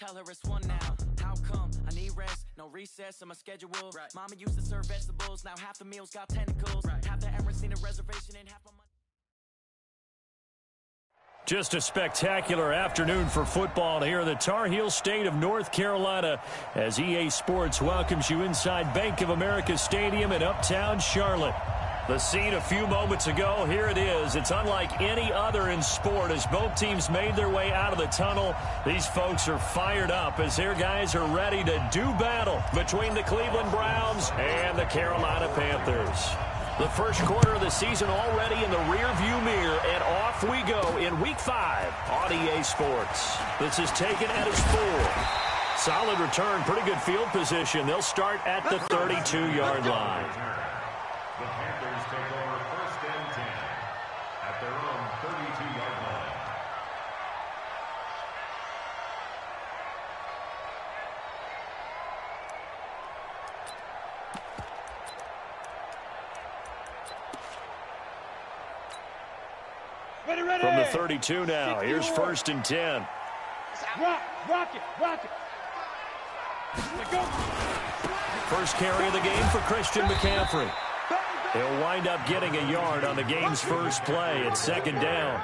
tell her it's one now. How come? I need rest, no recess in my schedule. Right. Mama used to serve vegetables, now half the meals got tentacles. Right. Half the errands need a reservation and half my money. Just a spectacular afternoon for football here in the Tar Heel state of North Carolina as EA Sports welcomes you inside Bank of America Stadium in Uptown Charlotte. The scene a few moments ago, here it is. It's unlike any other in sport as both teams made their way out of the tunnel. These folks are fired up as their guys are ready to do battle between the Cleveland Browns and the Carolina Panthers. The first quarter of the season already in the rearview mirror, and off we go in Week 5 on EA Sports. This is taken at his 4. Solid return, pretty good field position. They'll start at the 32-yard line. The Panthers take over 1st and 10 at their own 32-yard line. From the 32 now, here's 1st and 10. Rock it. Go. First carry of the game for Christian McCaffrey. He'll wind up getting a yard on the game's first play at 2nd down.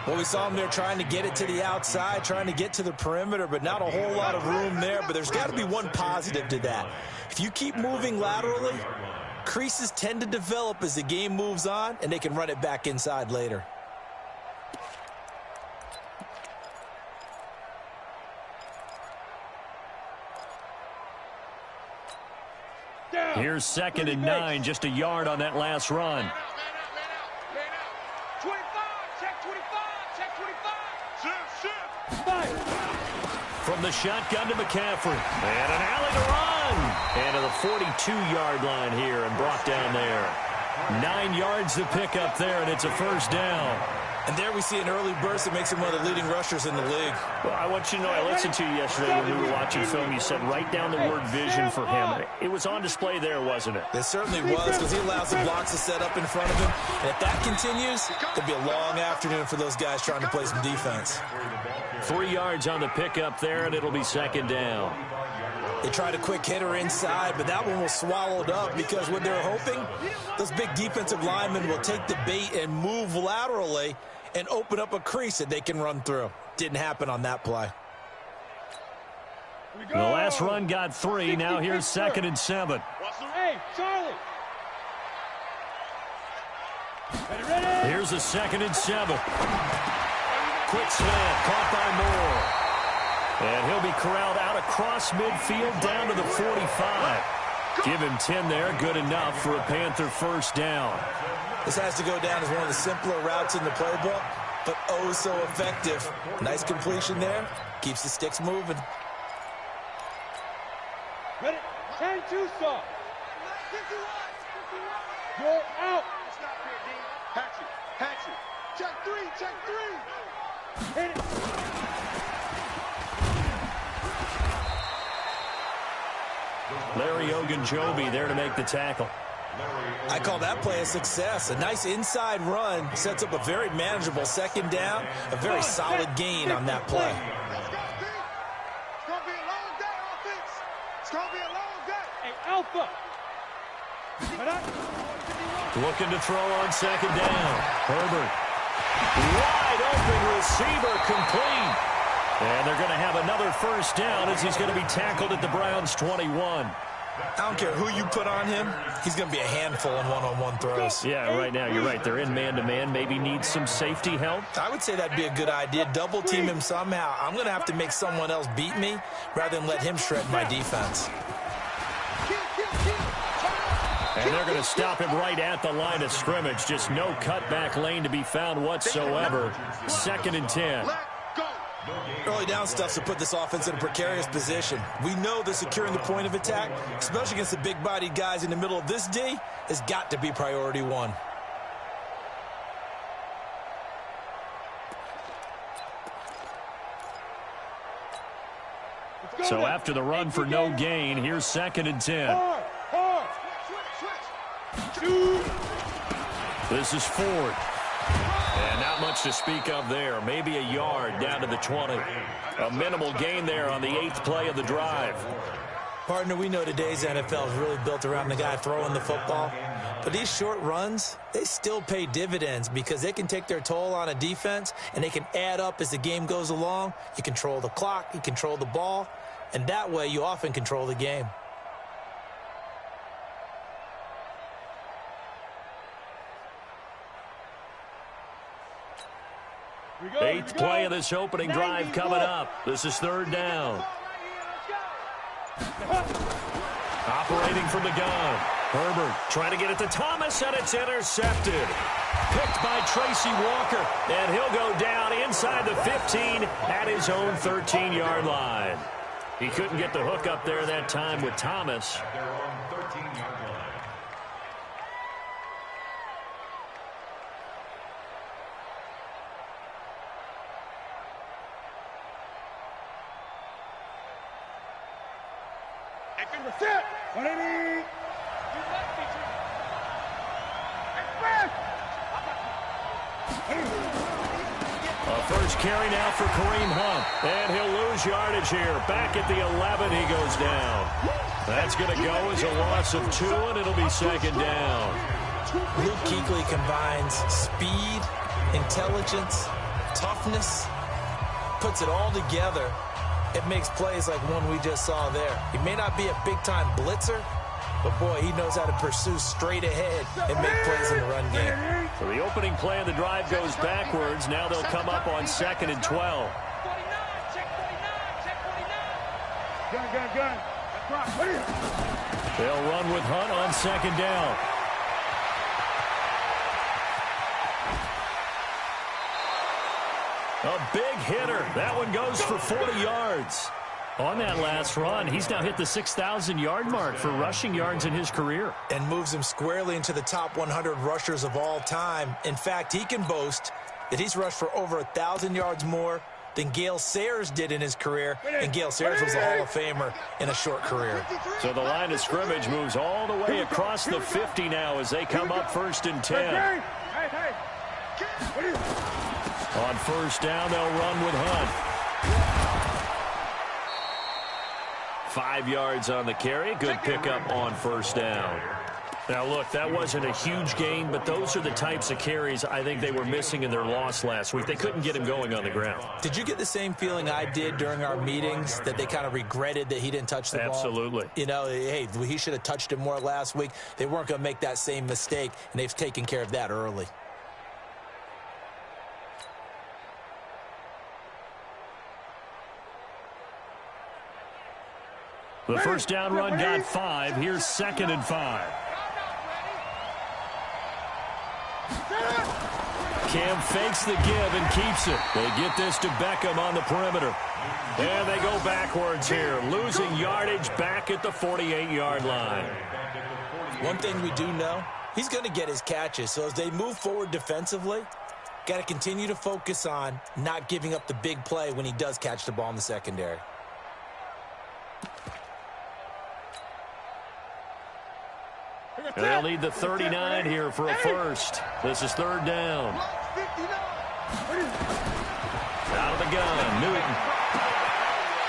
Well, we saw him there trying to get it to the outside, trying to get to the perimeter, but not a whole lot of room there. But there's got to be one positive to that. If you keep moving laterally, creases tend to develop as the game moves on, and they can run it back inside later. Here's 2nd and 9, just a yard on that last run. 25, check 25. From the shotgun to McCaffrey. And an alley to run. And to the 42-yard line here and brought down there. 9 yards to pick up there, and it's a 1st down. And there we see an early burst that makes him one of the leading rushers in the league. Well, I want you to know, I listened to you yesterday when we were watching film. You said write down the word vision for him. It was on display there, wasn't it? It certainly was, because he allows the blocks to set up in front of him. And if that continues, it'll be a long afternoon for those guys trying to play some defense. 3 yards on the pickup there, and it'll be 2nd down. They tried a quick hitter inside, but that one was swallowed up because what they're hoping, those big defensive linemen will take the bait and move laterally and open up a crease that they can run through. Didn't happen on that play. The last run got 3. Now here's 2nd and 7. Hey, Charlie. Ready. Here's a 2nd and 7. Quick slant, caught by Moore. And he'll be corralled out across midfield down to the 45. Give him 10 there, good enough for a Panther 1st down. This has to go down as one of the simpler routes in the playbook, but oh so effective. Nice completion there. Keeps the sticks moving. Ready? 10-2 stop. Go out. Hatch it. Check 3. Hit it. Larry Ogunjobi there to make the tackle. I call that play a success. A nice inside run sets up a very manageable 2nd down, a very solid gain on that play. It's going to be a long day, offense. It's going to be a long day. Hey, Alpha. Looking to throw on 2nd down. Herbert. Wide open receiver, complete. And they're going to have another 1st down as he's going to be tackled at the Browns' 21. I don't care who you put on him, he's going to be a handful in one-on-one throws. Yeah, right now, you're right. They're in man-to-man. Maybe needs some safety help. I would say that'd be a good idea. Double team him somehow. I'm going to have to make someone else beat me rather than let him shred my defense. And they're going to stop him right at the line of scrimmage. Just no cutback lane to be found whatsoever. 2nd and 10. Early down stuff to put this offense in a precarious position. We know that securing the point of attack, especially against the big-bodied guys in the middle of this D, has got to be priority 1. So after the run for no gain, here's 2nd and 10. This is Ford. And now Not much to speak of there. Maybe a yard down to the 20. A minimal gain there on the 8th play of the drive. Partner, we know today's NFL is really built around the guy throwing the football. But these short runs, they still pay dividends because they can take their toll on a defense, and they can add up as the game goes along. You control the clock, you control the ball, and that way you often control the game. Eighth play of this opening drive coming up. This is 3rd down. Operating from the gun. Herbert trying to get it to Thomas, and it's intercepted. Picked by Tracy Walker, and he'll go down inside the 15 at his own 13-yard line. He couldn't get the hook up there that time with Thomas. At their own 13-yard line. A first carry now for Kareem Hunt, and he'll lose yardage here. Back at the 11, he goes down. That's going to go as a loss of 2, and it'll be 2nd down. Luke Kuechly combines speed, intelligence, toughness, puts it all together. It makes plays like one we just saw there. He may not be a big-time blitzer, but, boy, he knows how to pursue straight ahead and make plays in the run game. So the opening play of the drive goes backwards. Now they'll come up on 2nd and 12. Gun. They'll run with Hunt on 2nd down. A big hitter. That one goes for 40 yards. On that last run, he's now hit the 6,000-yard mark for rushing yards in his career. And moves him squarely into the top 100 rushers of all time. In fact, he can boast that he's rushed for over 1,000 yards more than Gale Sayers did in his career, and Gale Sayers was a Hall of Famer in a short career. So the line of scrimmage moves all the way across the 50 now as they come up 1st and 10. On 1st down, they'll run with Hunt. 5 yards on the carry. Good pickup on 1st down. Now, look, that wasn't a huge gain, but those are the types of carries I think they were missing in their loss last week. They couldn't get him going on the ground. Did you get the same feeling I did during our meetings, that they kind of regretted that he didn't touch the ball? Absolutely. You know, hey, he should have touched it more last week. They weren't going to make that same mistake, and they've taken care of that early. The 1st down run got 5. Here's 2nd and 5. Cam fakes the give and keeps it. They get this to Beckham on the perimeter. And they go backwards here, losing yardage back at the 48-yard line. One thing we do know, he's going to get his catches. So as they move forward defensively, got to continue to focus on not giving up the big play when he does catch the ball in the secondary. And they'll need the 39 here for a first. This is 3rd down. Out of the gun, Newton.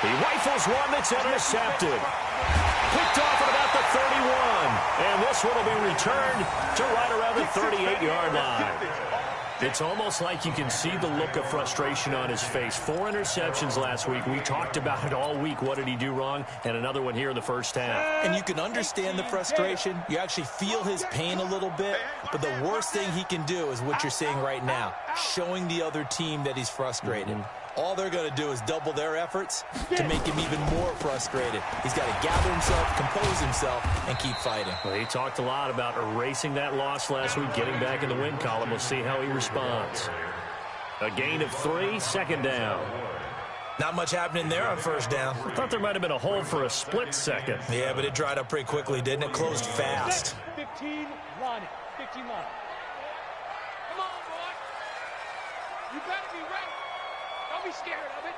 He rifles one that's intercepted. Picked off at about the 31. And this one will be returned to right around the 38-yard line. It's almost like you can see the look of frustration on his face. 4 interceptions last week. We talked about it all week. What did he do wrong? And another one here in the 1st half. And you can understand the frustration. You actually feel his pain a little bit. But the worst thing he can do is what you're seeing right now, showing the other team that he's frustrated. All they're going to do is double their efforts to make him even more frustrated. He's got to gather himself, compose himself, and keep fighting. Well, he talked a lot about erasing that loss last week, getting back in the win column. We'll see how he responds. A gain of 3, 2nd down. Not much happening there on 1st down. I thought there might have been a hole for a split second. Yeah, but it dried up pretty quickly, didn't it? Closed fast. 15, line it. 15 line. Come on, boy. You better be ready. Don't be scared of it.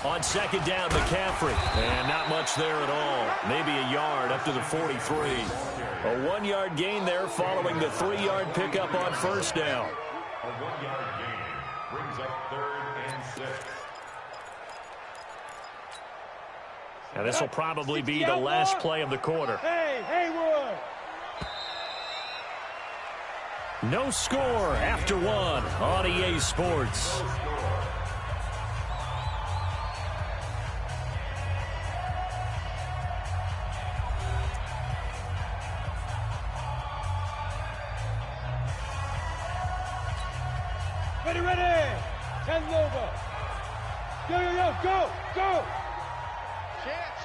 On second down, McCaffrey. And not much there at all. Maybe a yard up to the 43. A 1-yard gain there following the 3-yard pickup on first down. A 1-yard gain brings up 3rd and 6. And this will probably be the last play of the quarter. Hey, Haywood! No score after 1 on EA Sports. Ready! 10 over. Go! Chance.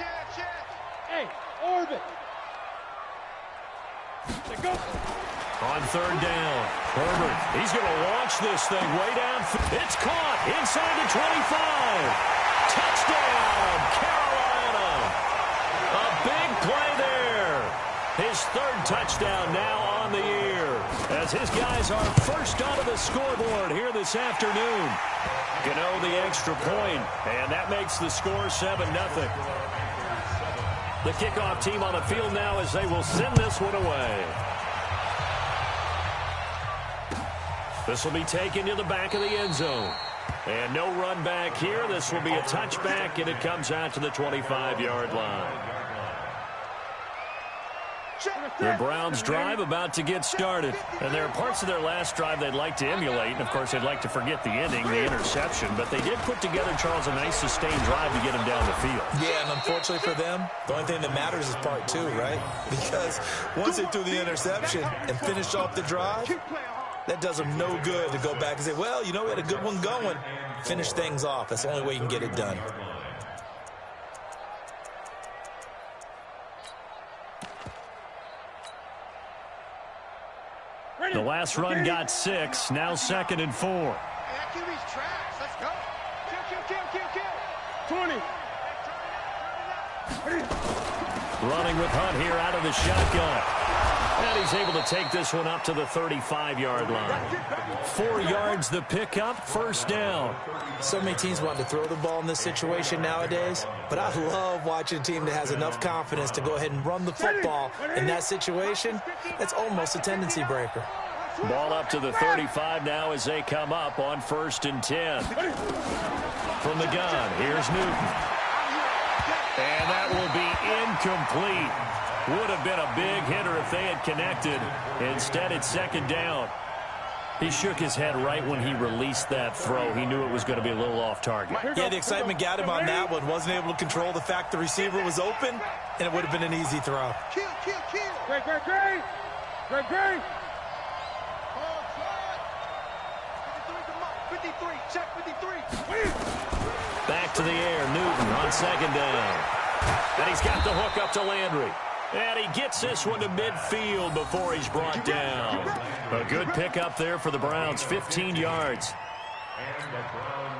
Hey, orbit. Let's go. On third down, Herbert, he's going to launch this thing way down. It's caught inside the 25. Touchdown, Carolina. A big play there. His 3rd touchdown now on the year, as his guys are first onto the scoreboard here this afternoon. Gano the extra point, and that makes the score 7-0. The kickoff team on the field now as they will send this one away. This will be taken to the back of the end zone. And no run back here. This will be a touchback, and it comes out to the 25-yard line. The Browns' drive about to get started. And there are parts of their last drive they'd like to emulate. And, of course, they'd like to forget the ending, the interception. But they did put together, Charles, a nice sustained drive to get them down the field. Yeah, and unfortunately for them, the only thing that matters is part 2, right? Because once they threw the interception and finished off the drive, that does them no good to go back and say, well, you know, we had a good one going. Finish things off. That's the only way you can get it done. The last run got 6. Now 2nd and 4. QB's tracks. Let's go. Kill. 20. Running with Hunt here out of the shotgun. And he's able to take this one up to the 35-yard line. 4 yards the pickup, first down. So many teams want to throw the ball in this situation nowadays, but I love watching a team that has enough confidence to go ahead and run the football in that situation. That's almost a tendency breaker. Ball up to the 35 now as they come up on 1st and 10. From the gun, here's Newton. And that will be incomplete. Would have been a big hitter if they had connected. Instead, it's 2nd down. He shook his head right when he released that throw. He knew it was going to be a little off target. Yeah, the excitement got him on that one. Wasn't able to control the fact the receiver was open, and it would have been an easy throw. Kill. Great. 53, check 53. Back to the air, Newton on 2nd down. And he's got the hook up to Landry. And he gets this one to midfield before he's brought down. A good pickup there for the Browns, 15 yards.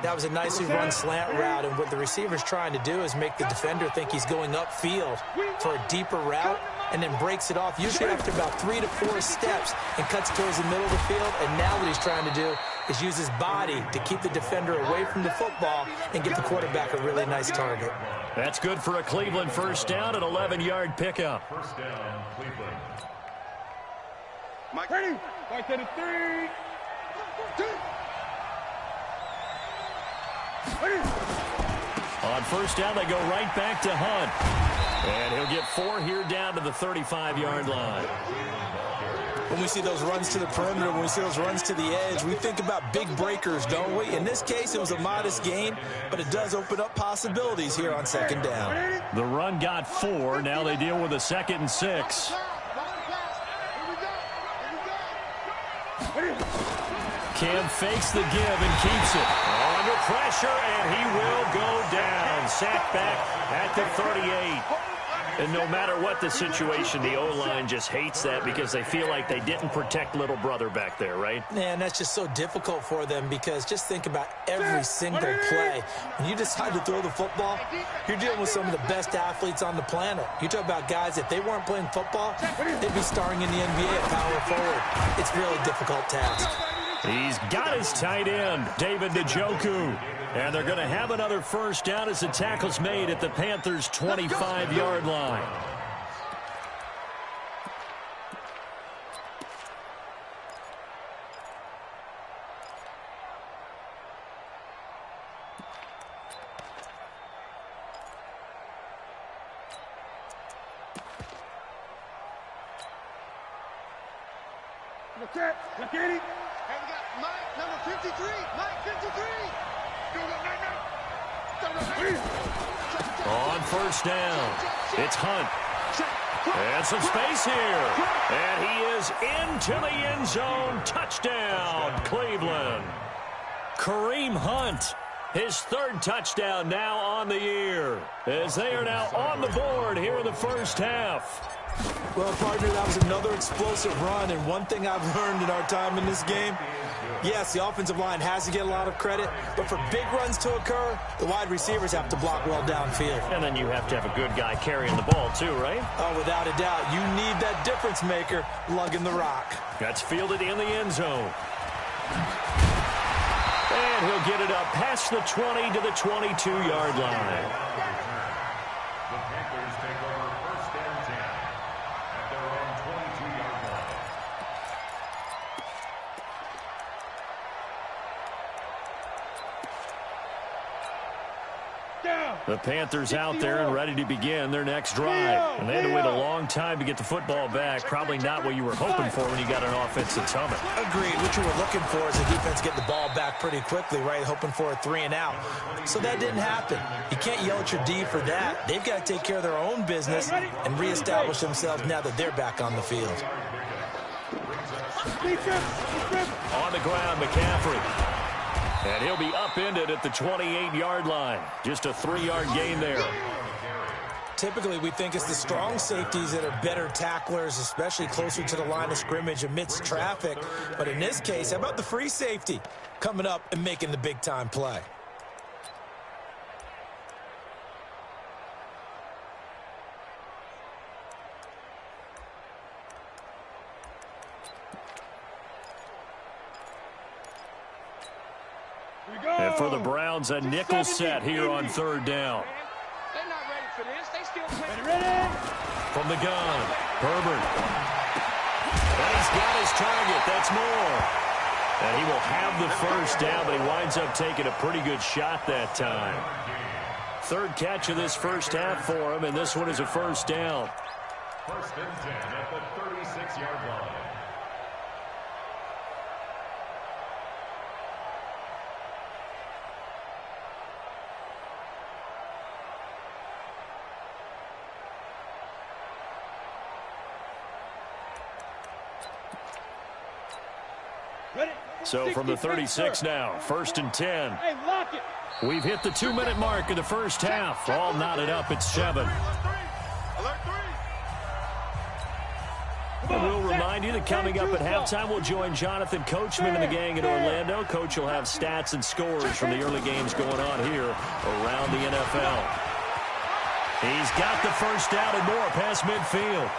That was a nicely run slant route, and what the receiver's trying to do is make the defender think he's going upfield for a deeper route, and then breaks it off, usually after about 3 to 4 steps, and cuts towards the middle of the field. And now what he's trying to do is use his body to keep the defender away from the football and give the quarterback a really nice target. That's good for a Cleveland first down, an 11-yard pickup. First down, Cleveland. Mike, ready? Mike, 3. 2. On first down, they go right back to Hunt. And he'll get 4 here down to the 35-yard line. When we see those runs to the perimeter, when we see those runs to the edge, we think about big breakers, don't we? In this case, it was a modest gain, but it does open up possibilities here on 2nd down. The run got 4. Now they deal with a 2nd and 6. Cam fakes the give and keeps it. Under pressure, and he will go down. Sacked back at the 38. And no matter what the situation, the O-line just hates that because they feel like they didn't protect little brother back there, right? Man, that's just so difficult for them because just think about every single play. When you decide to throw the football, you're dealing with some of the best athletes on the planet. You talk about guys, if they weren't playing football, they'd be starring in the NBA at power forward. It's really a difficult task. He's got his tight end, David Njoku. And they're going to have another first down as the tackle's made at the Panthers' 25-yard line. Hey, we got Mike, number 53. Mike, 53. On first down, it's Hunt. And some space here. And he is into the end zone. Touchdown, Cleveland. Kareem Hunt, his third touchdown now on the year, as they are now on the board here in the first half. Well, partner, that was another explosive run, and one thing I've learned in our time in this game, yes, the offensive line has to get a lot of credit, but for big runs to occur, the wide receivers have to block well downfield. And then you have to have a good guy carrying the ball too, right? Oh, without a doubt. You need that difference maker lugging the rock. That's fielded in the end zone. And he'll get it up past the 20 to the 22-yard line. The Panthers take over first and 10 at their own 22-yard line. The Panthers out there and ready to begin their next drive. And they had to wait a long time to get the football back. Probably not what you were hoping for when you got an offense that's humming. Agreed. What you were looking for is the defense getting the ball back pretty quickly, right? Hoping for a 3 and out. So that didn't happen. You can't yell at your D for that. They've got to take care of their own business and reestablish themselves now that they're back on the field. On the ground, McCaffrey. And he'll be upended at the 28-yard line. Just a 3-yard gain there. Typically, we think it's the strong safeties that are better tacklers, especially closer to the line of scrimmage amidst traffic. But in this case, how about the free safety coming up and making the big-time play? And for the Browns, a nickel set here on third down. They're not ready for this. They still ready. From the gun, Herbert. And he's got his target. That's more. And he will have the first down, but he winds up taking a pretty good shot that time. Third catch of this first half for him, and this one is a first down. First and 10 at the 36-yard line. So from the 36 now, first and 10. Hey, lock it. We've hit the 2-minute mark of the first half. All knotted up at 7. And we'll remind you that coming up at halftime, we'll join Jonathan Coachman and the gang in Orlando. Coach will have stats and scores from the early games going on here around the NFL. He's got the first down and more past midfield.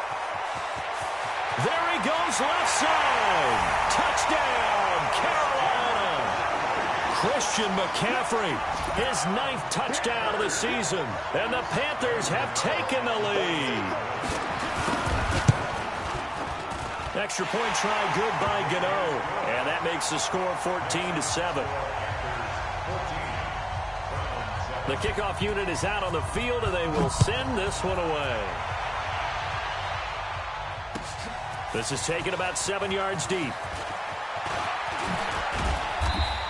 There he goes, left side. Touchdown, Carolina. Christian McCaffrey, his 9th touchdown of the season. And the Panthers have taken the lead. Extra point try good by Gano. And that makes the score 14-7. The kickoff unit is out on the field, and they will send this one away. This is taken about 7 yards deep.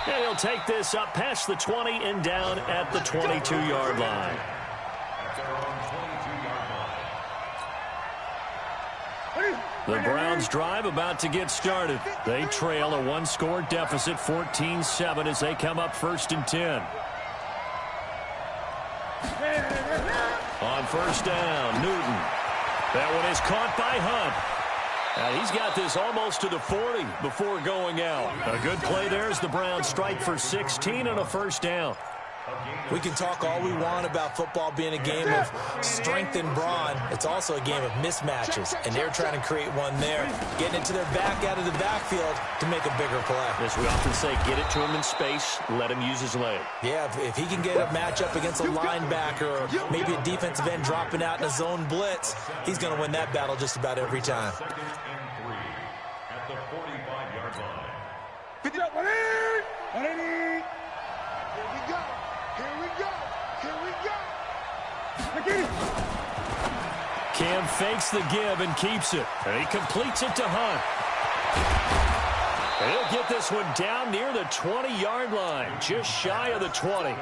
And he'll take this up past the 20 and down at the 22-yard line. The Browns drive about to get started. They trail a 1-score deficit, 14-7, as they come up first and 10. On first down, Newton. That one is caught by Hunt. And he's got this almost to the 40 before going out. A good play there as the Browns strike for 16 and a first down. We can talk all we want about football being a game of strength and brawn. It's also a game of mismatches, and they're trying to create one there, getting it to their back out of the backfield to make a bigger play. As we often say, get it to him in space, let him use his leg. Yeah, if he can get a matchup against a linebacker or maybe a defensive end dropping out in a zone blitz, he's going to win that battle just about every time. 2nd and 3 at the 45-yard line. 50 up, 180. Here we go. Here we go. Here we go. Look at it. Cam fakes the give and keeps it. And he completes it to Hunt. And he'll get this one down near the 20-yard line, just shy of the 20.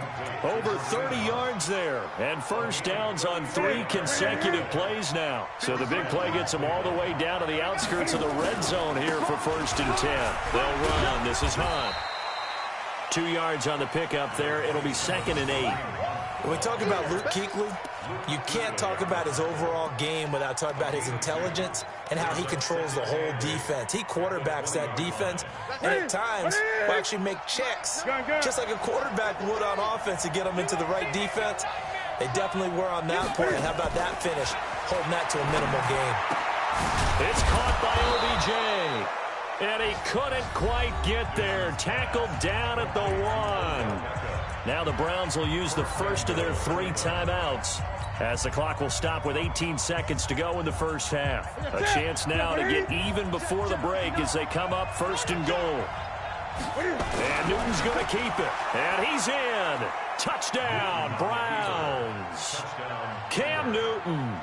Over 30 yards there, and first downs on 3 consecutive plays now. So the big play gets them all the way down to the outskirts of the red zone here for 1st and 10. They'll run. This is Hunt. 2 yards on the pickup there. It'll be 2nd and 8. When we talk about Luke Kuechly, you can't talk about his overall game without talking about his intelligence and how he controls the whole defense. He quarterbacks that defense, and at times will actually make checks, just like a quarterback would on offense to get them into the right defense. They definitely were on that point. And how about that finish, holding that to a minimal gain. It's caught by OBJ. And he couldn't quite get there. Tackled down at the 1. Now the Browns will use the first of their 3 timeouts, as the clock will stop with 18 seconds to go in the first half. A chance now to get even before the break as they come up 1st and goal. And Newton's going to keep it. And he's in. Touchdown, Browns. Cam Newton,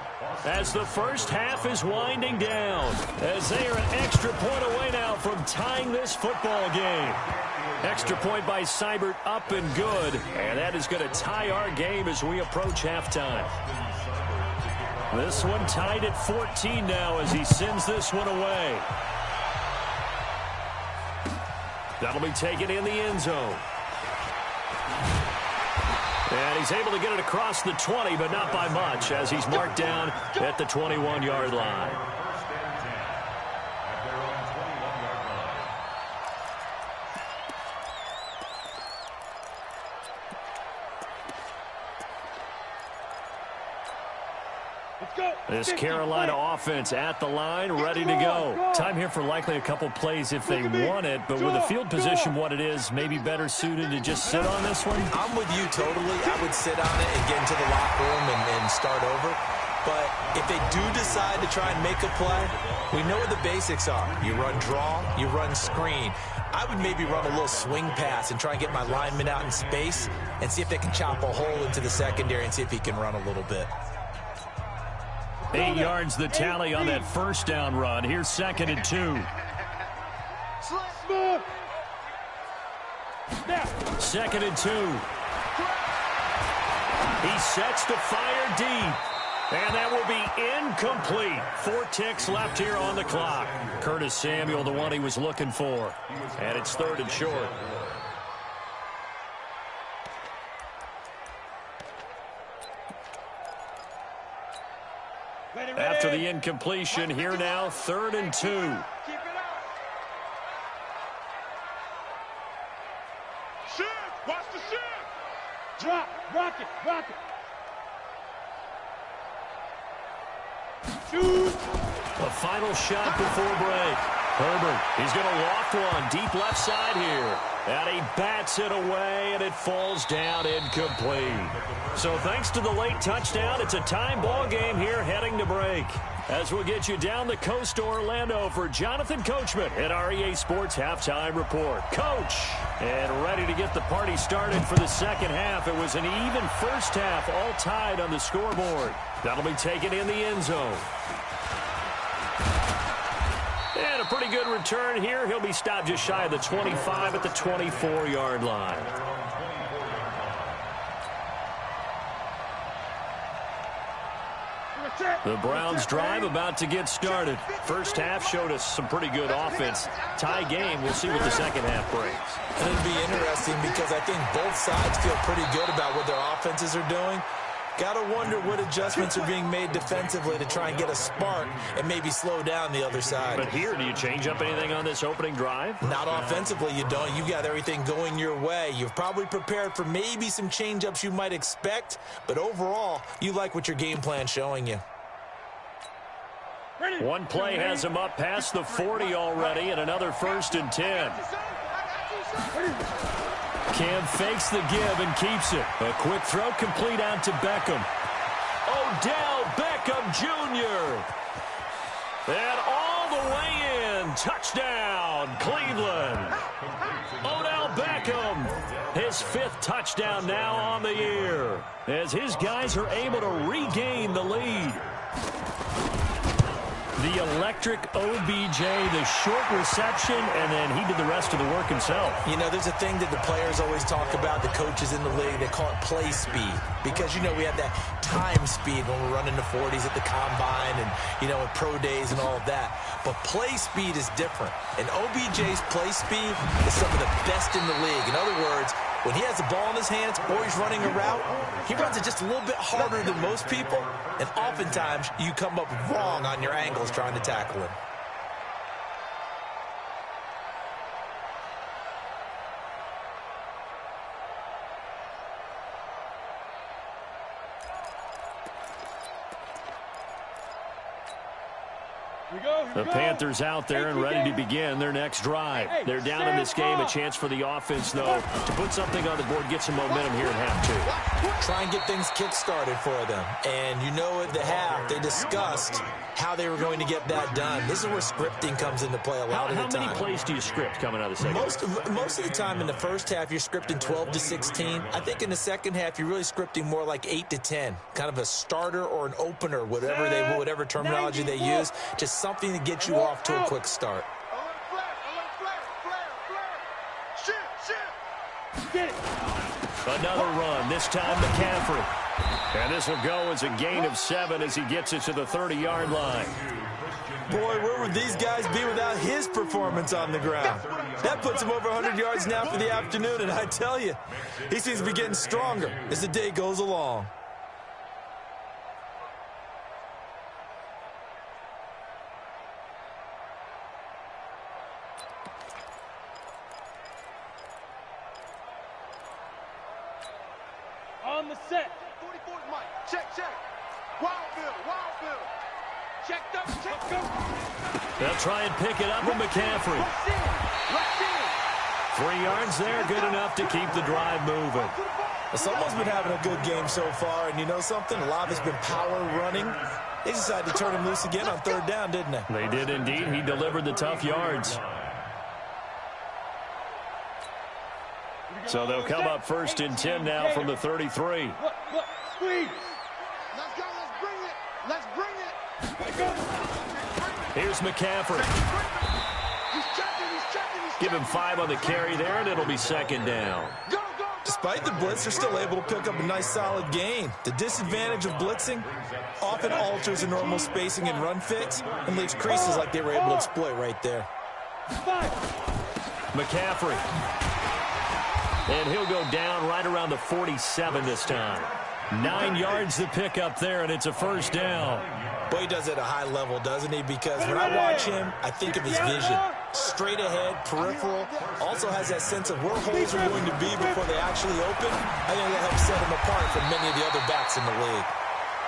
as the first half is winding down, as they are an extra point away now from tying this football game. Extra point by Seibert, up and good. And that is going to tie our game as we approach halftime. This one tied at 14 now as he sends this one away. That'll be taken in the end zone. And he's able to get it across the 20, but not by much, as he's marked down at the 21-yard line. 1st and 10 at their own 21-yard line. Let's go. This Carolina offense at the line, ready to go. Time here for likely a couple plays if they want it, but with the field position what it is, maybe better suited to just sit on this one? I'm with you totally. I would sit on it and get into the locker room and start over. But if they do decide to try and make a play, we know what the basics are. You run draw, you run screen. I would maybe run a little swing pass and try and get my lineman out in space and see if they can chop a hole into the secondary and see if he can run a little bit. 8 yards the tally on that first down run. Here's 2nd and 2. Smooth. Now. 2nd and 2. He sets to fire deep. And that will be incomplete. 4 ticks left here on the clock. Curtis Samuel, the one he was looking for. And it's 3rd and short. After the incompletion, here now, 3rd and 2. Keep it up. Shift. Watch the shift. Drop. Rock it. Rock it. Shoot. A final shot before break. Herbert, he's going to loft one deep left side here. And he bats it away, and it falls down incomplete. So thanks to the late touchdown, it's a time ball game here heading to break. As we'll get you down the coast to Orlando for Jonathan Coachman at our EA Sports Halftime Report. Coach, and ready to get the party started for the second half. It was an even first half, all tied on the scoreboard. That'll be taken in the end zone. And a pretty good return here. He'll be stopped just shy of the 25 at the 24-yard line. The Browns drive about to get started. First half showed us some pretty good offense. Tie game. We'll see what the second half brings. And it'll be interesting because I think both sides feel pretty good about what their offenses are doing. Got to wonder what adjustments are being made defensively to try and get a spark and maybe slow down the other side. But here, do you change up anything on this opening drive? Not offensively, you don't. You got everything going your way. You've probably prepared for maybe some change-ups you might expect, but overall, you like what your game plan's showing you. One play has him up past the 40 already, and another 1st and 10. Cam fakes the give and keeps it. A quick throw complete out to Beckham. Odell Beckham Jr. And all the way in. Touchdown, Cleveland. Odell Beckham, his 5th touchdown now on the year, as his guys are able to regain the lead. The electric OBJ, the short reception, and then he did the rest of the work himself. You know, there's a thing that the players always talk about, the coaches in the league, they call it play speed. Because, you know, we have that time speed when we're running the 40s at the combine and, you know, at pro days and all of that. But play speed is different. And OBJ's play speed is some of the best in the league. In other words, when he has the ball in his hands or he's running a route, he runs it just a little bit harder than most people, and oftentimes you come up wrong on your angles trying to tackle him. The Panthers out there and ready to begin their next drive. They're down in this game. A chance for the offense, though, to put something on the board, get some momentum here in half 2. Try and get things kick-started for them. And you know at the half, they discussed how they were going to get that done. This is where scripting comes into play a lot of the time. How many plays do you script coming out of the second? Most of the time in the first half, you're scripting 12 to 16. I think in the second half, you're really scripting more like 8 to 10. Kind of a starter or an opener, whatever terminology they use. Just something to get you off to a quick start. Another run, this time McCaffrey. And this will go as a gain of 7 as he gets it to the 30-yard line. Boy, where would these guys be without his performance on the ground? That puts him over 100 yards now for the afternoon, and I tell you, he seems to be getting stronger as the day goes along. On the set. 44's Mike. Check. Wild Bill. Check up. They'll try and pick it up with McCaffrey. 3 yards there, good enough to keep the drive moving. Someone's been having a good game so far, and you know something? A lot has been power running. They decided to turn him loose again on 3rd down, didn't they? They did indeed. He delivered the tough yards. So they'll come up 1st and 10 now from the 33. Look, squeeze. Let's bring it. Here's McCaffrey. He's checking. Give him 5 on the carry there, and it'll be 2nd down. Go. Despite the blitz, they're still able to pick up a nice, solid gain. The disadvantage of blitzing often alters the normal spacing and run fits and leaves creases like they were able to exploit right there. McCaffrey. And he'll go down right around the 47 this time. 9 yards to pick up there, and it's a 1st down. Boy, he does it at a high level, doesn't he? Because when I watch him, I think of his vision. Straight ahead, peripheral. Also has that sense of where holes are going to be before they actually open. I think that helps set him apart from many of the other backs in the league.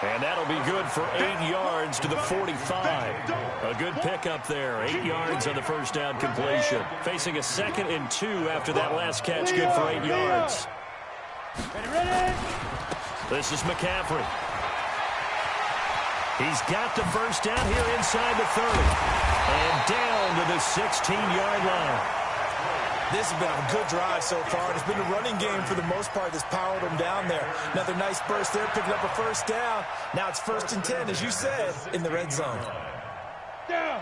And that'll be good for 8 yards to the 45. A good pickup there. 8 yards on the 1st down completion. Facing a 2nd and 2 after that last catch. Good for 8 yards. Ready. This is McCaffrey. He's got the 1st down here inside the 30. And down to the 16-yard line. This has been a good drive so far. It's been a running game for the most part that's powered them down there. Another nice burst there, picking up a 1st down. Now it's 1st and 10, as you said, in the red zone. Down.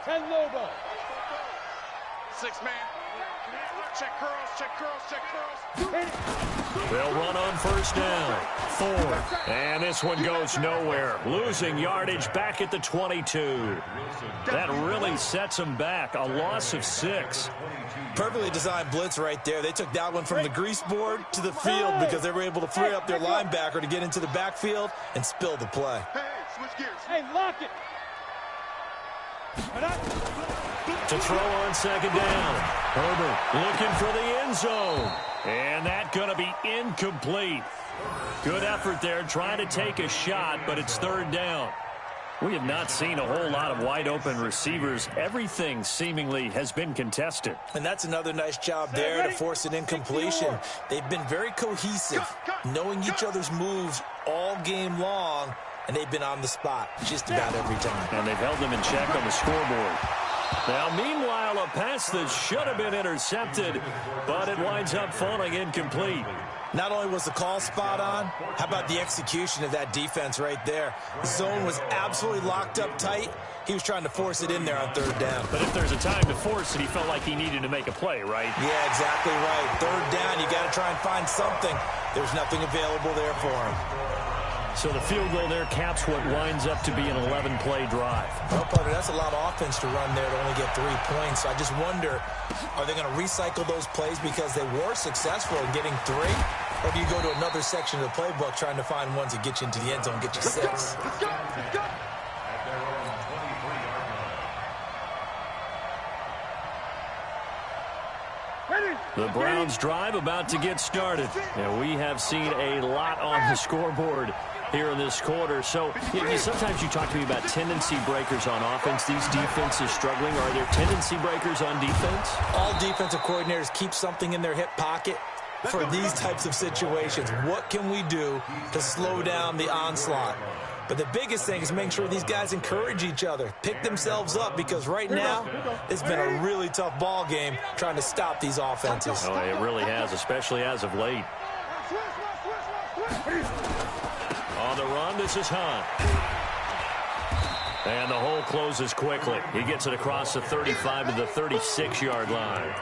10 Lobo. 6 man. Check curls, check curls, check curls. They'll run on first down. 4. And this one goes nowhere. Losing yardage back at the 22. That really sets them back. A loss of 6. Perfectly designed blitz right there. They took that one from the grease board to the field because they were able to free up their linebacker to get into the backfield and spill the play. Hey, switch gears. Hey, lock it. To throw on second down. Herbert looking for the end zone. And that going to be incomplete. Good effort there trying to take a shot, but it's third down. We have not seen a whole lot of wide-open receivers. Everything seemingly has been contested. And that's another nice job there to force an incompletion. They've been very cohesive, knowing each other's moves all game long, and they've been on the spot just about every time. And they've held them in check on the scoreboard. Now, meanwhile, a pass that should have been intercepted, but it winds up falling incomplete. Not only was the call spot on, how about the execution of that defense right there? The zone was absolutely locked up tight. He was trying to force it in there on third down. But if there's a time to force it, he felt like he needed to make a play, right? Yeah, exactly right. Third down, you got to try and find something. There's nothing available there for him. So the field goal there caps what winds up to be an 11-play drive. Well, partner, that's a lot of offense to run there to only get 3 points. So I just wonder, are they going to recycle those plays because they were successful in getting 3? Or do you go to another section of the playbook trying to find ones that get you into the end zone, get you 6? Let's go, let's go. At their own 23-yard line. The Browns drive about to get started. And we have seen a lot on the scoreboard here in this quarter. So sometimes you talk to me about tendency breakers on offense. These defenses struggling. Are there tendency breakers on defense? All defensive coordinators keep something in their hip pocket for these types of situations. What can we do to slow down the onslaught? But the biggest thing is making sure these guys encourage each other, pick themselves up, because right now it's been a really tough ball game trying to stop these offenses. Oh, it really has, especially as of late. On the run, this is Hunt. And the hole closes quickly. He gets it across the 35 to the 36-yard line.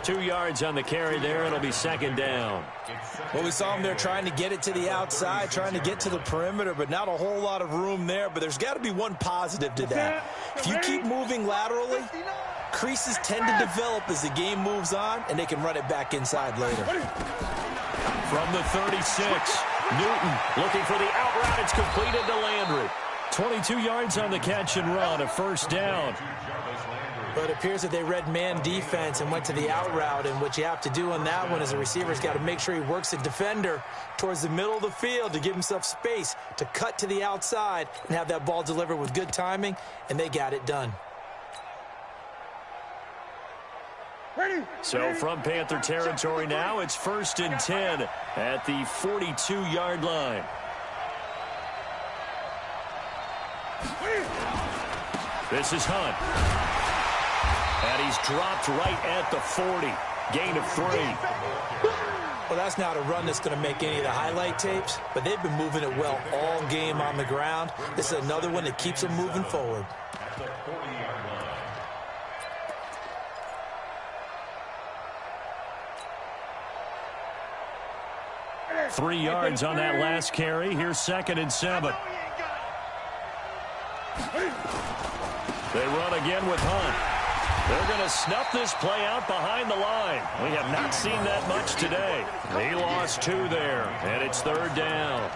2 yards on the carry there. It'll be second down. Well, we saw him there trying to get it to the outside, trying to get to the perimeter, but not a whole lot of room there. But there's got to be one positive to that. If you keep moving laterally, creases tend to develop as the game moves on, and they can run it back inside later. From the 36, Newton looking for the out route. It's completed to Landry. 22 yards on the catch and run, a first down. But it appears that they read man defense and went to the out route, and what you have to do on that one is the receiver's got to make sure he works the defender towards the middle of the field to give himself space to cut to the outside and have that ball delivered with good timing, and they got it done. So from Panther territory now, it's 1st and 10 at the 42-yard line. This is Hunt. And he's dropped right at the 40. Gain of 3. Well, that's not a run that's going to make any of the highlight tapes, but they've been moving it well all game on the ground. This is another one that keeps them moving forward. At the 40-yard line. 3 yards on that last carry. Here's 2nd and 7. They run again with Hunt. They're going to snuff this play out behind the line. We have not seen that much today. He lost 2 there, and it's 3rd down.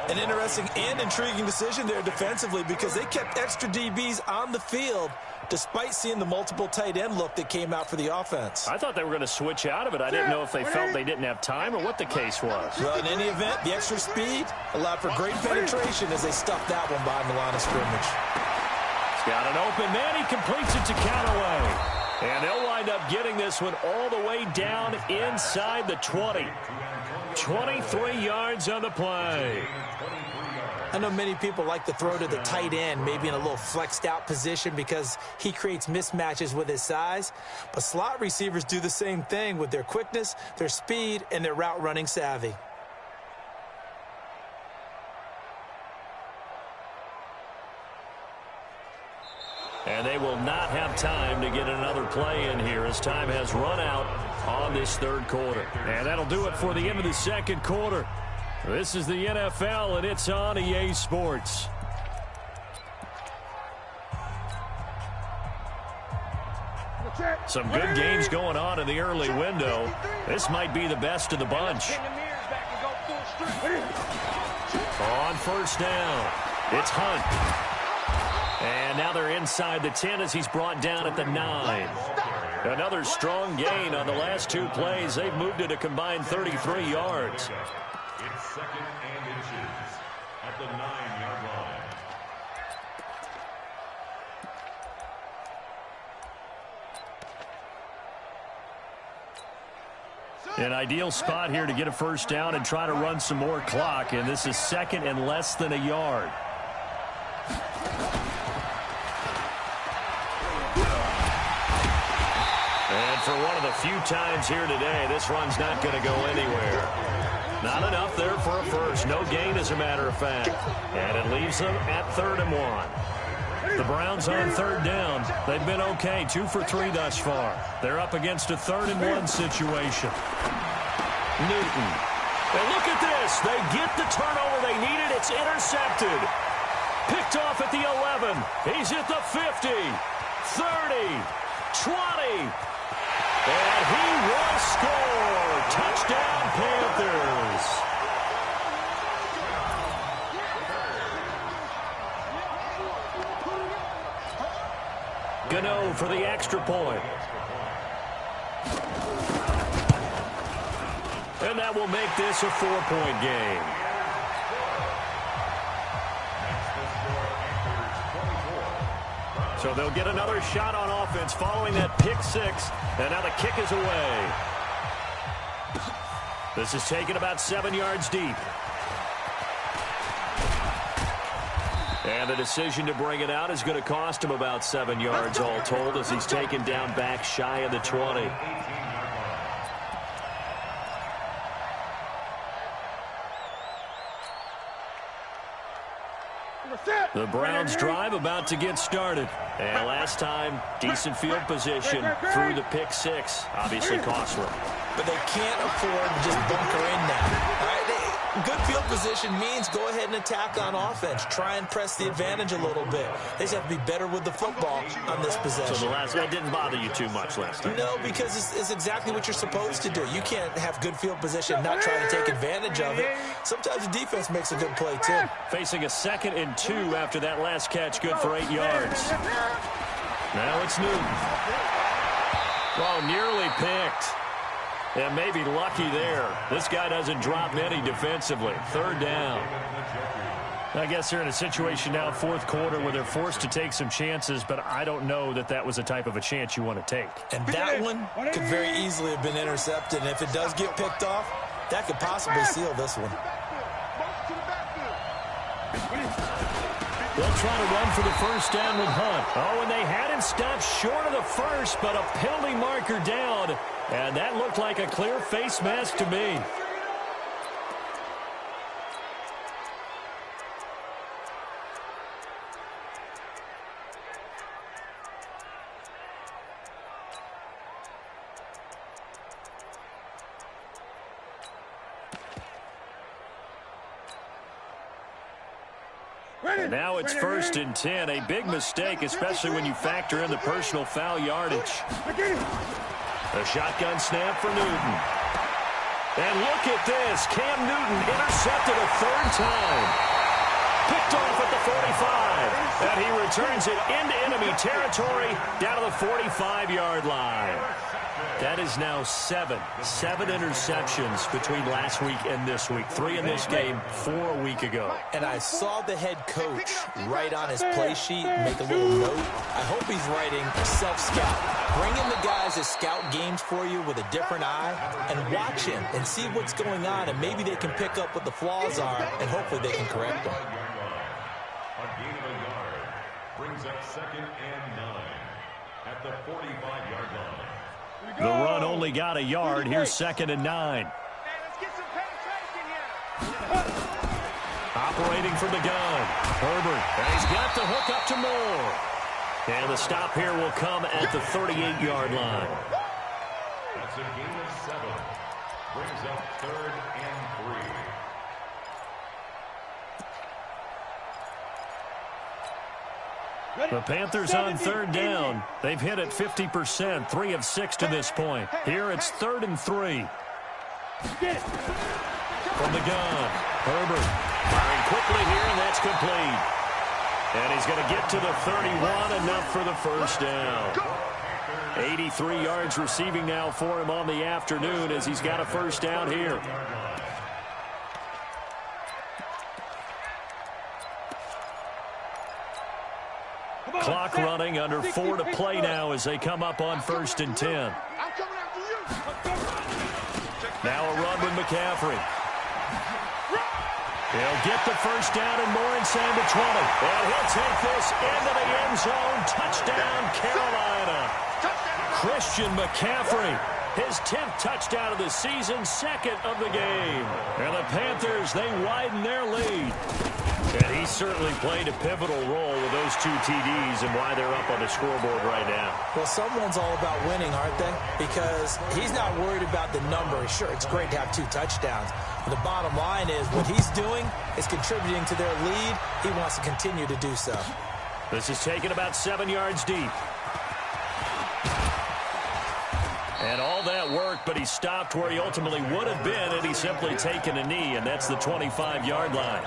An interesting and intriguing decision there defensively because they kept extra DBs on the field despite seeing the multiple tight end look that came out for the offense. I thought they were going to switch out of it. I didn't know if they felt they didn't have time or what the case was. Well, in any event, the extra speed allowed for great penetration as they stuffed that one behind the line of scrimmage. Got an open man. He completes it to Callaway. And they'll wind up getting this one all the way down inside the 20. 23 yards on the play. I know many people like to throw to the tight end, maybe in a little flexed out position because he creates mismatches with his size. But slot receivers do the same thing with their quickness, their speed, and their route running savvy. And they will not have time to get another play in here as time has run out on this third quarter. And that'll do it for the end of the second quarter. This is the NFL, and it's on EA Sports. Some good games going on in the early window. This might be the best of the bunch. On first down, it's Hunt. And now they're inside the 10 as he's brought down at the 9. Another strong gain on the last two plays. They've moved it a combined 33 yards. It's second and inches at the 9-yard line. An ideal spot here to get a first down and try to run some more clock. And this is second and less than a yard. And for one of the few times here today, this run's not going to go anywhere. Not enough there for a first. No gain, as a matter of fact. And it leaves them at 3rd and 1. The Browns on third down. They've been okay, 2 for 3 thus far. They're up against a 3rd and 1 situation. Newton. And look at this. They get the turnover they needed. It's intercepted. Picked off at the 11. He's at the 50, 30, 20. And he will score. Touchdown, Panthers. Gano for the extra point. And that will make this a 4-point game. So they'll get another shot on offense following that pick 6. And now the kick is away. This is taken about 7 yards deep. And the decision to bring it out is going to cost him about 7 yards all told as he's taken down back shy of the 20. The Browns drive about to get started. And last time, decent field position through the pick 6. Obviously costly. But they can't afford to just bunker in now. All right? Good field position means go ahead and attack on offense. Try and press the advantage a little bit. They just have to be better with the football on this possession. So that didn't bother you too much last time? No, because it's exactly what you're supposed to do. You can't have good field position and not try to take advantage of it. Sometimes the defense makes a good play, too. Facing a 2nd and 2 after that last catch, good for 8 yards. Now it's Newton. Oh, nearly picked. And maybe lucky there. This guy doesn't drop many defensively. 3rd down. I guess they're in a situation now, 4th quarter, where they're forced to take some chances, but I don't know that that was the type of a chance you want to take. And that one could very easily have been intercepted. And if it does get picked off, that could possibly seal this one. They'll try to run for the first down with Hunt. Oh, and they had him stopped short of the first, but a penalty marker down. And that looked like a clear face mask to me. And now it's 1st and 10. A big mistake, especially when you factor in the personal foul yardage. A shotgun snap for Newton. And look at this. Cam Newton intercepted a 3rd time. Picked off at the 45. And he returns it into enemy territory down to the 45-yard line. That is now 7 interceptions between last week and this week. 3 in this game, 4 a week ago. And I saw the head coach write on his play sheet, make a little note. I hope he's writing self-scout. Bring in the guys that scout games for you with a different eye and watch him and see what's going on, and maybe they can pick up what the flaws are, and hopefully they can correct them. A gain of a yard brings up 2nd and 9 at the 45-yard line. The run only got a yard. Here's 2nd and 9. Hey, let's get some penetration here. Operating from the gun. Herbert. And he's got the hook up to Moore. And the stop here will come at the 38-yard line. That's a gain of 7. Brings up 3rd and 3. The Panthers on 3rd down. They've hit it 50%, 3 of 6 to this point. Here it's 3rd and 3. From the gun, Herbert firing quickly here, and that's complete. And he's going to get to the 31, enough for the first down. 83 yards receiving now for him on the afternoon as he's got a first down here. Clock running, under 4 to play now as they come up on 1st and 10. Now a run with McCaffrey. He'll get the first down and more inside the 20. And he'll take this into the end zone. Touchdown, Carolina. Christian McCaffrey, his 10th touchdown of the season, 2nd of the game. And the Panthers, they widen their lead. And he certainly played a pivotal role with those 2 TDs and why they're up on the scoreboard right now. Well, someone's all about winning, aren't they? Because he's not worried about the number. Sure, it's great to have 2 touchdowns. But the bottom line is what he's doing is contributing to their lead. He wants to continue to do so. This is taken about 7 yards deep. And all that worked, but he stopped where he ultimately would have been had he simply taken a knee, and that's the 25-yard line.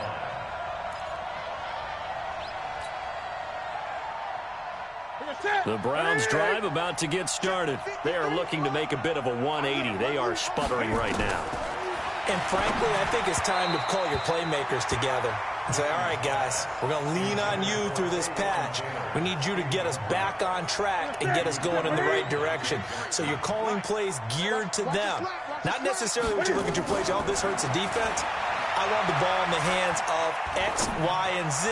The Browns drive about to get started. They are looking to make a bit of a 180. They are sputtering right now. And frankly, I think it's time to call your playmakers together and say, all right, guys, we're going to lean on you through this patch. We need you to get us back on track and get us going in the right direction. So you're calling plays geared to them. Not necessarily what you look at your plays, oh, this hurts the defense. I want the ball in the hands of X, Y, and Z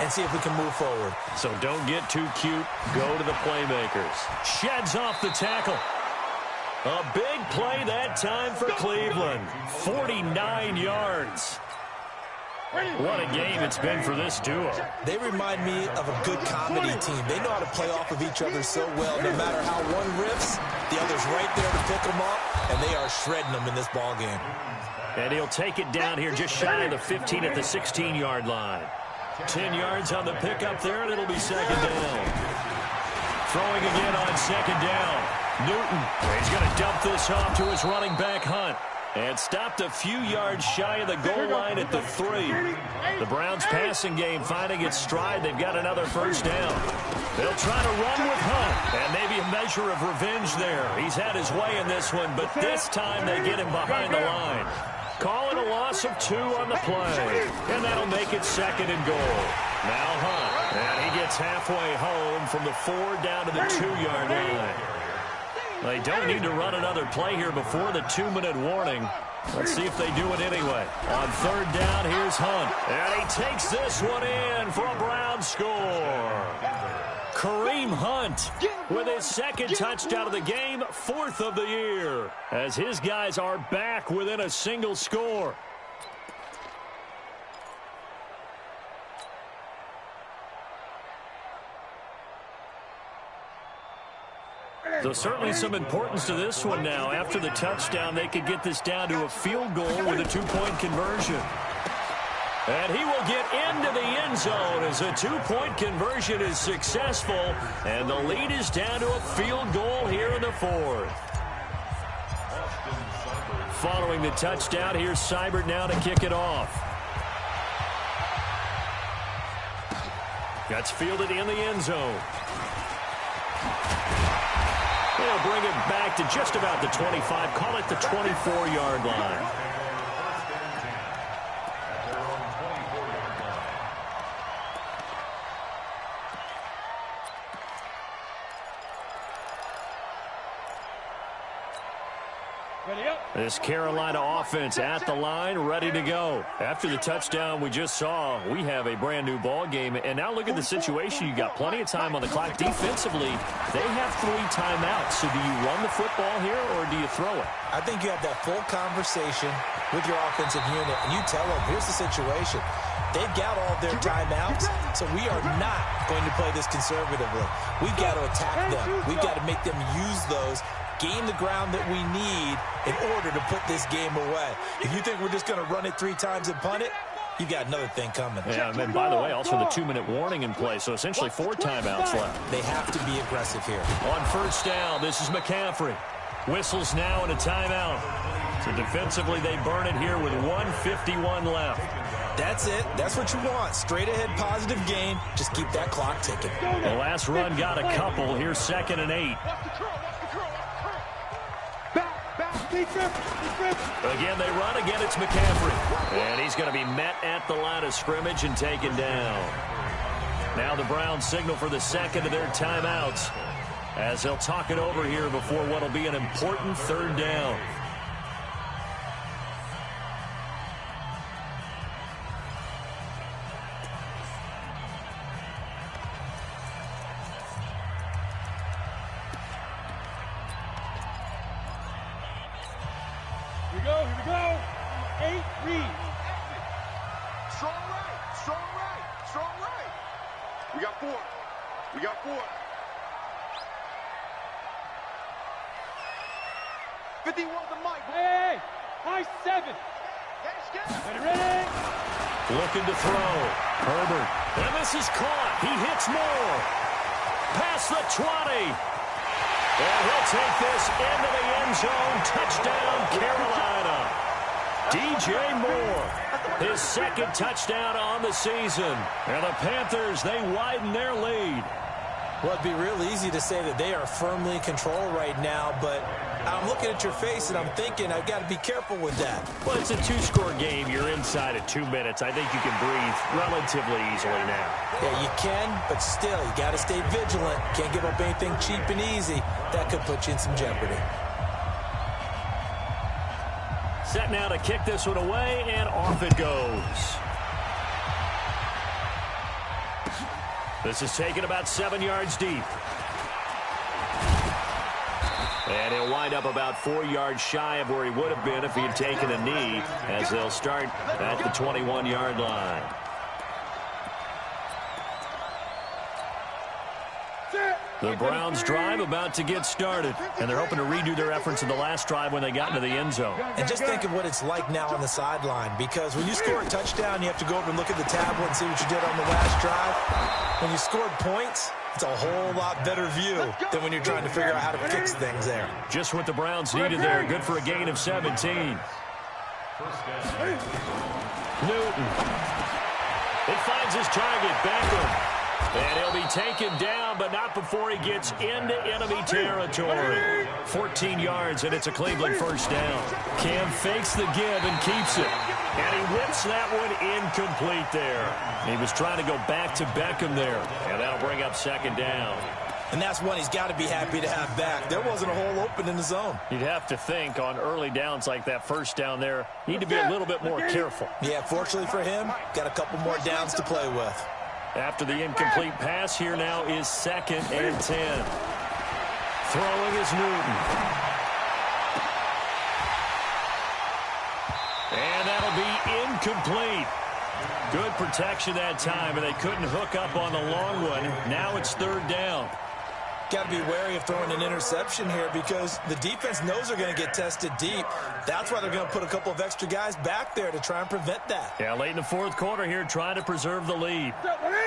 and see if we can move forward. So don't get too cute. Go to the playmakers. Sheds off the tackle. A big play that time for Cleveland. 49 yards. What a game it's been for this duo. They remind me of a good comedy team. They know how to play off of each other so well. No matter how one riffs, the other's right there to pick them up, and they are shredding them in this ball game. And he'll take it down here just shy of the 15 at the 16-yard line. 10 yards on the pickup there, and it'll be 2nd down. Throwing again on 2nd down. Newton, he's going to dump this off to his running back, Hunt. And stopped a few yards shy of the goal line at the 3. The Browns passing game finding its stride. They've got another first down. They'll try to run with Hunt. And maybe a measure of revenge there. He's had his way in this one, but this time they get him behind the line. Calling a loss of 2 on the play. And that'll make it 2nd and goal. Now Hunt. And he gets halfway home from the 4 down to the 2-yard line. They don't need to run another play here before the 2-minute warning. Let's see if they do it anyway. On 3rd down, here's Hunt. And he takes this one in for a Browns score. Kareem Hunt with his 2nd touchdown of the game, 4th of the year, as his guys are back within a single score. There's certainly some importance to this one now. After the touchdown, they could get this down to a field goal with a 2-point conversion. And he will get into the end zone as a 2-point conversion is successful. And the lead is down to a field goal here in the 4th. Following the touchdown, here's Seibert now to kick it off. That's fielded in the end zone. They'll bring it back to just about the 25, call it the 24-yard line. This Carolina offense at the line, ready to go. After the touchdown we just saw, we have a brand new ball game. And now look at the situation. You got plenty of time on the clock. Defensively, they have 3 timeouts. So do you run the football here or do you throw it? I think you have that full conversation with your offensive unit, and you tell them, here's the situation. They've got all their timeouts, so we are not going to play this conservatively. We've got to attack them. We've got to make them use those, gain the ground that we need in order to put this game away. If you think we're just going to run it 3 times and punt it, you got another thing coming. Yeah, and then, by the way, also the 2-minute warning in play, so essentially 4 timeouts left. They have to be aggressive here. On first down, this is McCaffrey. Whistles now and a timeout. So defensively, they burn it here with 1:51 left. That's it. That's what you want. Straight ahead positive gain. Just keep that clock ticking. The last run got a couple. Here's 2nd and 8. Again, they run. Again, it's McCaffrey. And he's going to be met at the line of scrimmage and taken down. Now the Browns signal for the second of their timeouts as they'll talk it over here before what will be an important 3rd down. Here we go. 8 read. Strong right. We got 4. 51 the mic. Hey, high 7. Ready? Looking to throw. Herbert. And this is caught. He hits more. Past the 20. And he'll take this into the end zone. Touchdown, Carolina. DJ Moore, his 2nd touchdown on the season. And the Panthers, they widen their lead. Well, it'd be real easy to say that they are firmly in control right now, but I'm looking at your face and I'm thinking I've got to be careful with that. Well, it's a 2-score game. You're inside at 2 minutes. I think you can breathe relatively easily now. Yeah, you can, but still, you got to stay vigilant. Can't give up anything cheap and easy. That could put you in some jeopardy. Set now to kick this one away, and off it goes. This is taken about 7 yards deep. And he'll wind up about 4 yards shy of where he would have been if he had taken a knee, as they'll start at the 21-yard line. The Browns drive about to get started, and they're hoping to redo their efforts in the last drive when they got into the end zone. And just think of what it's like now on the sideline, because when you score a touchdown, you have to go over and look at the tablet and see what you did on the last drive. When you scored points, it's a whole lot better view than when you're trying to figure out how to fix things there. Just what the Browns needed there. Good for a gain of 17. Newton. It finds his target, Beckham. And he'll be taken down, but not before he gets into enemy territory. 14 yards, and it's a Cleveland first down. Cam fakes the give and keeps it. And he whips that one incomplete there. He was trying to go back to Beckham there. And that'll bring up 2nd down. And that's one he's got to be happy to have back. There wasn't a hole open in the zone. You'd have to think on early downs like that first down there, need to be a little bit more careful. Yeah, fortunately for him, got a couple more downs to play with. After the incomplete pass, here now is 2nd and 10. Throwing is Newton. And that'll be incomplete. Good protection that time, and they couldn't hook up on the long one. Now it's 3rd down. Got to be wary of throwing an interception here because the defense knows they're going to get tested deep. That's why they're going to put a couple of extra guys back there to try and prevent that. Yeah, late in the 4th quarter here, trying to preserve the lead.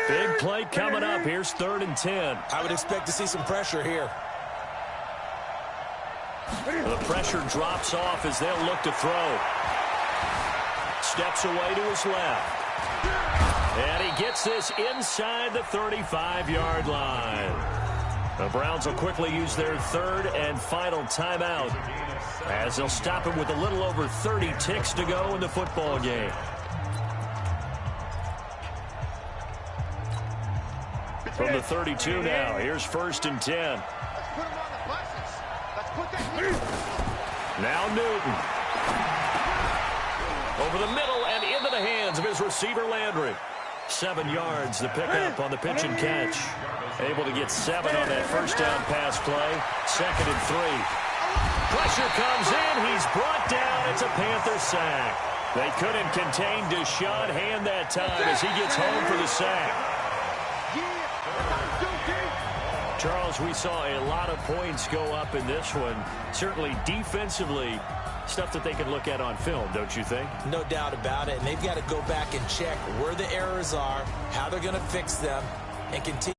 Big play coming up. Here's 3rd and 10. I would expect to see some pressure here. The pressure drops off as they'll look to throw. Steps away to his left. And he gets this inside the 35-yard line. The Browns will quickly use their 3rd and final timeout as they'll stop it with a little over 30 ticks to go in the football game. From the 32 now, here's 1st and 10. Now Newton. Over the middle and into the hands of his receiver Landry. 7 yards to pick up on the pitch and catch. Able to get 7 on that first down pass play. 2nd and 3. Pressure comes in. He's brought down. It's a Panther sack. They couldn't contain Deshaun Hand that time as he gets home for the sack. Charles, we saw a lot of points go up in this one. Certainly defensively, stuff that they can look at on film, don't you think? No doubt about it. And they've got to go back and check where the errors are, how they're going to fix them, and continue.